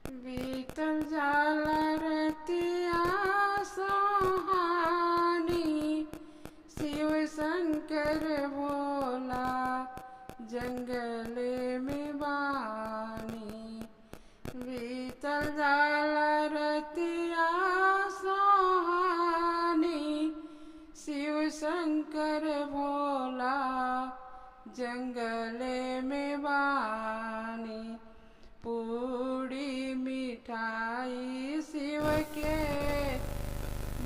बीतल जाला रतिया सोहानी, शिव शंकर भोला जंगले में बानी। बीतल जाला रतिया सोहानी, शिव शंकर भोला जंगले में बानी। पूड़ी मिठाई शिव के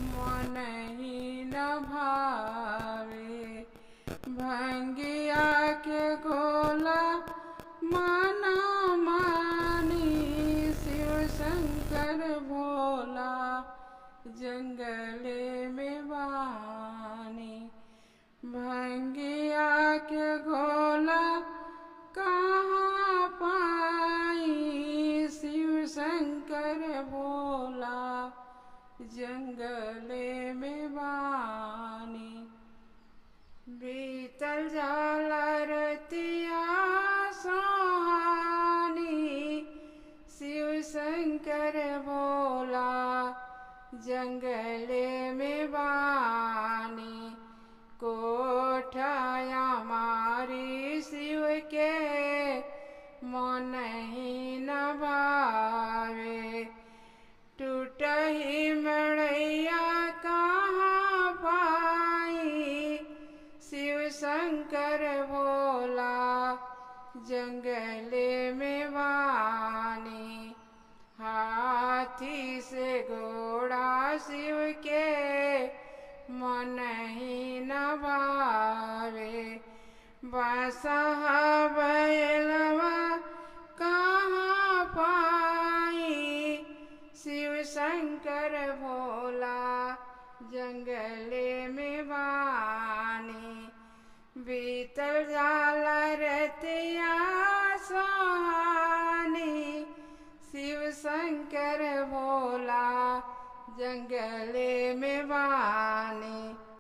मन ही न भावे, भंगिया के गोला माना मानी। शिव शंकर भोला जंगले में बानी। भंगिया के गोला कहाँ पाई, शिव शंकर भोला जंगले में बानी। बीतल जाला रतिया सोहानी, शिव शंकर भोला जंगले में बानी। कोठाया मारी शिव के मन ही न भावे, टूटही मड़ैया कहाँ पाई। शिव शंकर भोला जंगले में बानी। हाथी से घोड़ा शिव के मन ही न भावे, बसहा बैलवा कहाँ पाई। शिव शंकर भोला जंगले में बानी। बीतल जाला रतिया सोहानी, शिव शंकर भोला जंगले में बानी।